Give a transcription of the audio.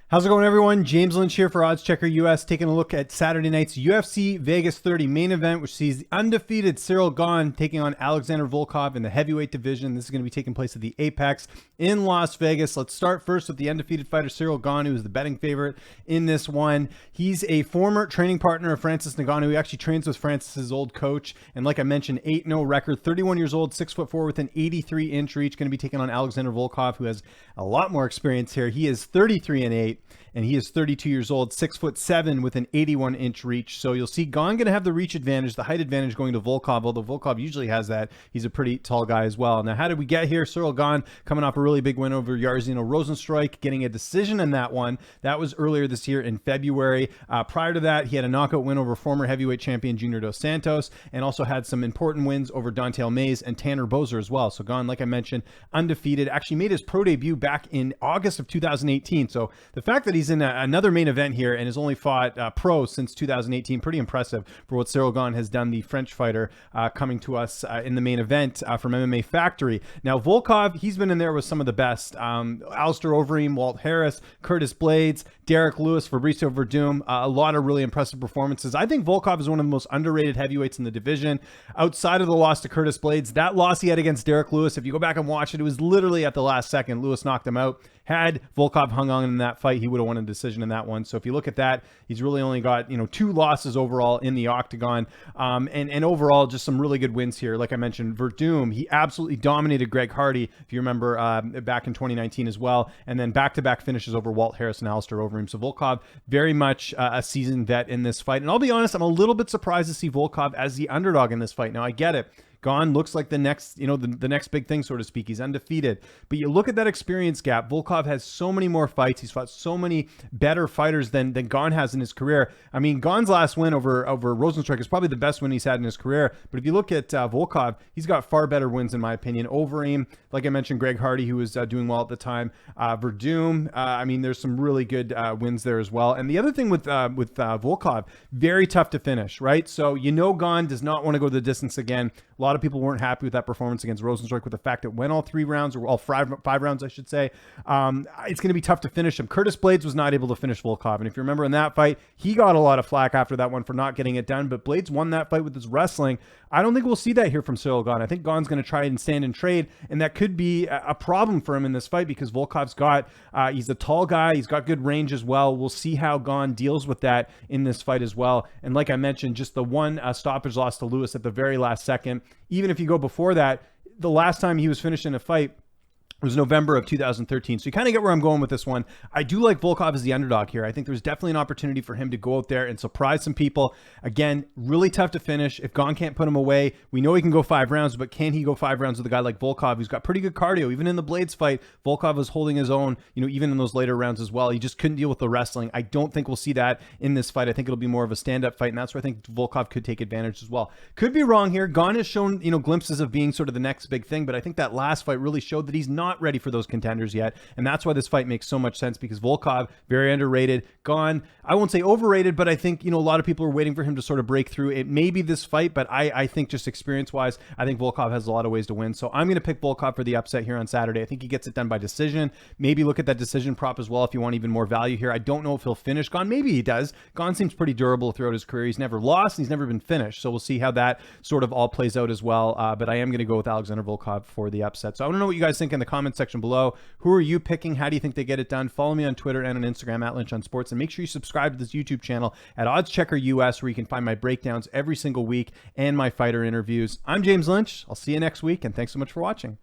How's it going, everyone? James Lynch here for Odds Checker US, taking a look at Saturday night's UFC Vegas 30 main event, which sees the undefeated Ciryl Gane taking on Alexander Volkov in the heavyweight division. This is going to be taking place at the Apex in Las Vegas. Let's start first with the undefeated fighter Ciryl Gane, who is the betting favorite in this one. He's a former training partner of Francis Ngannou. He actually trains with Francis's old coach, and like I mentioned, 8-0 record, 31 years old, 6'4" with an 83-inch reach. Going to be taking on Alexander Volkov, who has a lot more experience here. He is 33-8. And he is 32 years old, 6'7" with an 81-inch reach. So you'll see Gane going to have the reach advantage, the height advantage going to Volkov, although Volkov usually has that. He's a pretty tall guy as well. Now, how did we get here? Ciryl Gane coming off a really big win over Jairzinho Rozenstruik, getting a decision in that one. That was earlier this year in February. Prior to that, he had a knockout win over former heavyweight champion Junior Dos Santos, and also had some important wins over Don'Tale Mayes and Tanner Boser as well. So Gane, like I mentioned, undefeated. Actually made his pro debut back in August of 2018. So the fact that he's in another main event here and has only fought pro since 2018. Pretty impressive for what Ciryl Gane has done, the French fighter coming to us in the main event from MMA Factory. Now, Volkov, he's been in there with some of the best. Alistair Overeem, Walt Harris, Curtis Blades, Derek Lewis, Fabricio Verdum. A lot of really impressive performances. I think Volkov is one of the most underrated heavyweights in the division. Outside of the loss to Curtis Blades, that loss he had against Derek Lewis, if you go back and watch it, it was literally at the last second. Lewis knocked him out. Had Volkov hung on in that fight, he would have won a decision in that one. So if you look at that, he's really only got 2 losses overall in the octagon, and overall just some really good wins here. Like I mentioned, Verdum, he absolutely dominated Greg Hardy, if you remember, back in 2019 as well, and then back-to-back finishes over Walt Harris and Alistair Overeem. So Volkov, very much a seasoned vet in this fight, and I'll be honest, I'm a little bit surprised to see Volkov as the underdog in this fight. Now, I get it. Gane looks like the next, the next big thing, so to speak. He's undefeated. But you look at that experience gap. Volkov has so many more fights. He's fought so many better fighters than Gane has in his career. I mean, Gane's last win over Rozenstruik is probably the best win he's had in his career. But if you look at Volkov, he's got far better wins, in my opinion. Overeem, like I mentioned, Greg Hardy, who was doing well at the time. Verdum, I mean, there's some really good wins there as well. And the other thing with Volkov, very tough to finish, right? So Gane does not want to go the distance again. A lot of people weren't happy with that performance against Rozenstruik, with the fact it went all 3 rounds, or all five rounds, I should say. It's going to be tough to finish him. Curtis Blades was not able to finish Volkov. And if you remember in that fight, he got a lot of flack after that one for not getting it done. But Blades won that fight with his wrestling. I don't think we'll see that here from Ciryl Gane. I think Gane's going to try and stand and trade, and that could be a problem for him in this fight, because Volkov's got, he's a tall guy. He's got good range as well. We'll see how Gane deals with that in this fight as well. And like I mentioned, just the one stoppage loss to Lewis at the very last second. Even if you go before that, the last time he was finished in a fight was November of 2013. So you kind of get where I'm going with this one. I do like Volkov as the underdog here. I think there's definitely an opportunity for him to go out there and surprise some people. Again, really tough to finish. If Gane can't put him away, we know he can go 5 rounds, but can he go 5 rounds with a guy like Volkov, who's got pretty good cardio? Even in the Blades fight, Volkov was holding his own, even in those later rounds as well. He just couldn't deal with the wrestling. I don't think we'll see that in this fight. I think it'll be more of a stand-up fight, and that's where I think Volkov could take advantage as well. Could be wrong here. Gane has shown, glimpses of being sort of the next big thing, but I think that last fight really showed that he's not ready for those contenders yet, and that's why this fight makes so much sense, because Volkov, very underrated. Gane, I won't say overrated, but I think a lot of people are waiting for him to sort of break through. It may be this fight, but I think just experience wise, I think Volkov has a lot of ways to win. So I'm going to pick Volkov for the upset here on Saturday. I think he gets it done by decision. Maybe look at that decision prop as well if you want even more value here. I don't know if he'll finish Gane. Maybe he does. Gane seems pretty durable throughout his career. He's never lost, and he's never been finished. So we'll see how that sort of all plays out as well. But I am going to go with Alexander Volkov for the upset. So I want to know what you guys think in the comment section below. Who are you picking? How do you think they get it done? Follow me on Twitter and on Instagram at Lynch on Sports, and make sure you subscribe to this YouTube channel at Odds Checker US, where you can find my breakdowns every single week and my fighter interviews. I'm James Lynch. I'll see you next week, and thanks so much for watching.